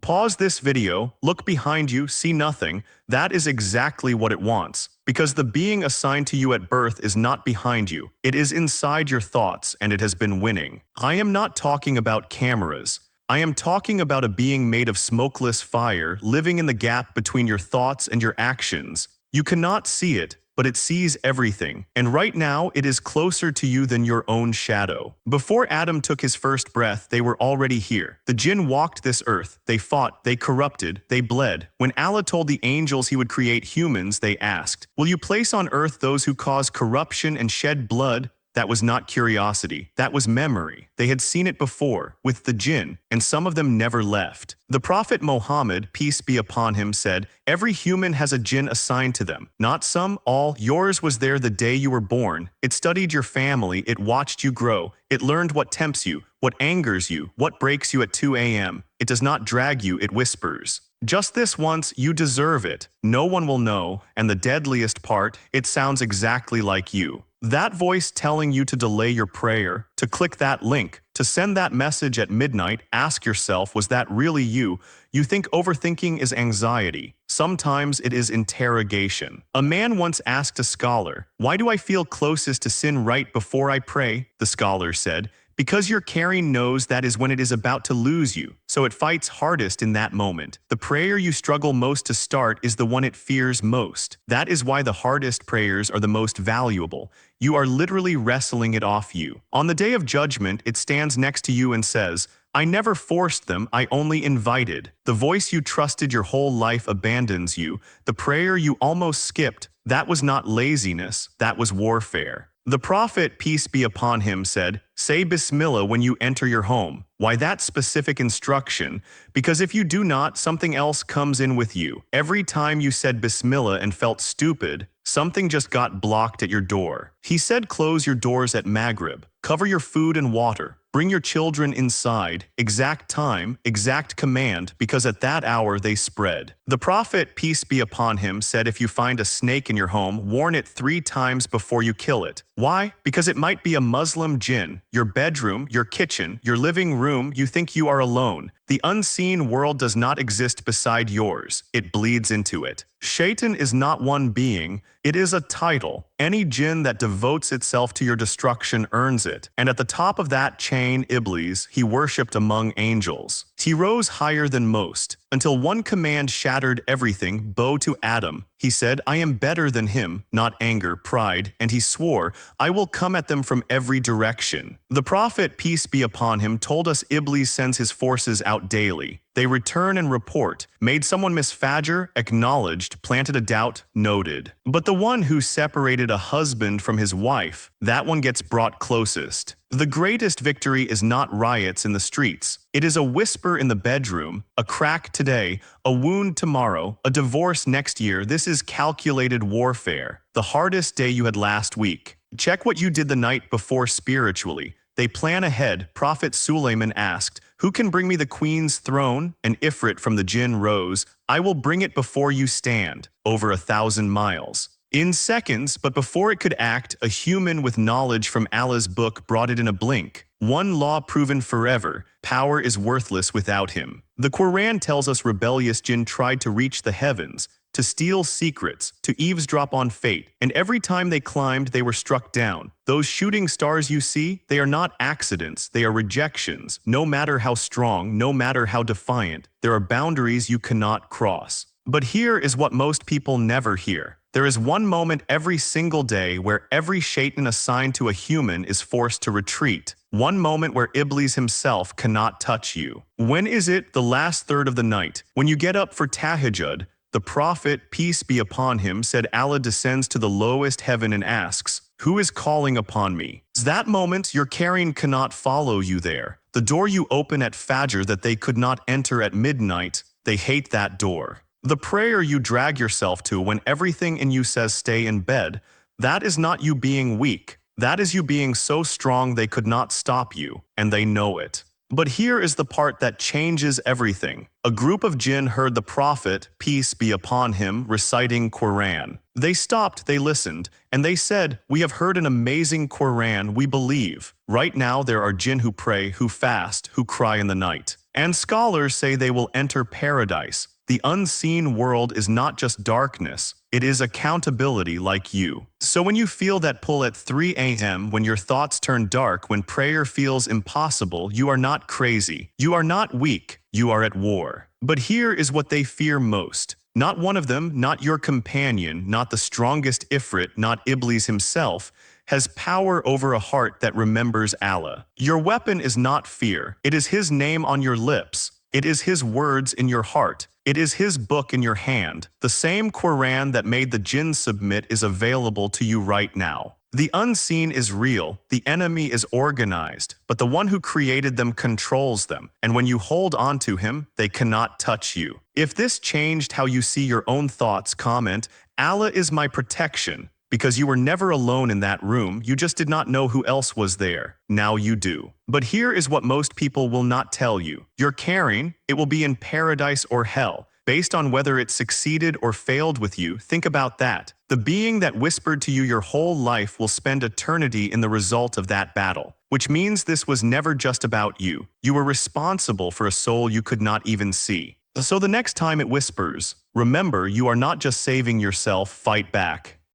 Pause this video, look behind you, see nothing. That is exactly what it wants. Because the being assigned to you at birth is not behind you. It is inside your thoughts, and it has been winning. I am not talking about cameras. I am talking about a being made of smokeless fire, living in the gap between your thoughts and your actions. You cannot see it, but it sees everything, and right now it is closer to you than your own shadow. Before Adam took his first breath, they were already here. The Jinn walked this earth. They fought, they corrupted, they bled. When Allah told the angels he would create humans, they asked, "Will you place on earth those who cause corruption and shed blood?" That was not curiosity. That was memory. They had seen it before, with the Jinn, and some of them never left. The Prophet Muhammad, peace be upon him, said, "Every human has a Jinn assigned to them. Not some, all. Yours was there the day you were born. It studied your family. It watched you grow. It learned what tempts you, what angers you, what breaks you at 2 a.m. It does not drag you, it whispers. Just this once, you deserve it. No one will know, and the deadliest part, it sounds exactly like you. That voice telling you to delay your prayer, to click that link, to send that message at midnight, ask yourself, was that really you? You think overthinking is anxiety. Sometimes it is interrogation. A man once asked a scholar, "Why do I feel closest to sin right before I pray?" The scholar said, "Because your Qareen knows that is when it is about to lose you, so it fights hardest in that moment. The prayer you struggle most to start is the one it fears most. That is why the hardest prayers are the most valuable. You are literally wrestling it off you. On the day of judgment, it stands next to you and says, 'I never forced them, I only invited.' The voice you trusted your whole life abandons you. The prayer you almost skipped, that was not laziness, that was warfare." The Prophet, peace be upon him, said, "Say Bismillah when you enter your home." Why that specific instruction? Because if you do not, something else comes in with you. Every time you said Bismillah and felt stupid, something just got blocked at your door. He said close your doors at Maghrib, cover your food and water, bring your children inside, exact time, exact command, because at that hour they spread. The Prophet, peace be upon him, said if you find a snake in your home, warn it 3 times before you kill it. Why? Because it might be a Muslim jinn. Your bedroom, your kitchen, your living room, you think you are alone. The unseen world does not exist beside yours. It bleeds into it. Shaytan is not one being, it is a title. Any jinn that devotes itself to your destruction earns it. And at the top of that chain, Iblis, he worshipped among angels. He rose higher than most, until one command shattered everything, bow to Adam. He said, "I am better than him," not anger, pride, and he swore, "I will come at them from every direction." The Prophet, peace be upon him, told us Iblis sends his forces out daily. They return and report. Made someone miss Fajr, acknowledged, planted a doubt, noted. But the one who separated a husband from his wife, that one gets brought closest. The greatest victory is not riots in the streets. It is a whisper in the bedroom, a crack today, a wound tomorrow, a divorce next year. This is calculated warfare. The hardest day you had last week. Check what you did the night before spiritually. They plan ahead. Prophet Sulaiman asked, "Who can bring me the queen's throne?" An Ifrit from the Jinn rose, "I will bring it before you stand." Over 1,000 miles. In seconds, but before it could act, a human with knowledge from Allah's book brought it in a blink. One law proven forever, power is worthless without him. The Quran tells us rebellious jinn tried to reach the heavens, to steal secrets, to eavesdrop on fate, and every time they climbed they were struck down. Those shooting stars you see, they are not accidents, they are rejections. No matter how strong, no matter how defiant, there are boundaries you cannot cross. But here is what most people never hear. There is one moment every single day where every Shaytan assigned to a human is forced to retreat. One moment where Iblis himself cannot touch you. When is it? The last third of the night. When you get up for Tahajjud, the Prophet, peace be upon him, said Allah descends to the lowest heaven and asks, "Who is calling upon me?" That moment, your Qareen cannot follow you there. The door you open at Fajr that they could not enter at midnight, they hate that door. The prayer you drag yourself to when everything in you says stay in bed, that is not you being weak. That is you being so strong they could not stop you, and they know it. But here is the part that changes everything. A group of jinn heard the Prophet, peace be upon him, reciting Quran. They stopped, they listened, and they said, "We have heard an amazing Quran, we believe." Right now there are jinn who pray, who fast, who cry in the night. And scholars say they will enter paradise. The unseen world is not just darkness, it is accountability like you. So when you feel that pull at 3 a.m., when your thoughts turn dark, when prayer feels impossible, you are not crazy. You are not weak. You are at war. But here is what they fear most. Not one of them, not your companion, not the strongest Ifrit, not Iblis himself, has power over a heart that remembers Allah. Your weapon is not fear. It is His name on your lips. It is His words in your heart. It is His book in your hand. The same Quran that made the Jinn submit is available to you right now. The unseen is real, the enemy is organized, but the one who created them controls them, and when you hold on to Him, they cannot touch you. If this changed how you see your own thoughts, comment, Allah is my protection. Because you were never alone in that room, you just did not know who else was there. Now you do. But here is what most people will not tell you. You're caring, it will be in paradise or hell. Based on whether it succeeded or failed with you, think about that. The being that whispered to you your whole life will spend eternity in the result of that battle. Which means this was never just about you. You were responsible for a soul you could not even see. So the next time it whispers, remember you are not just saving yourself, fight back.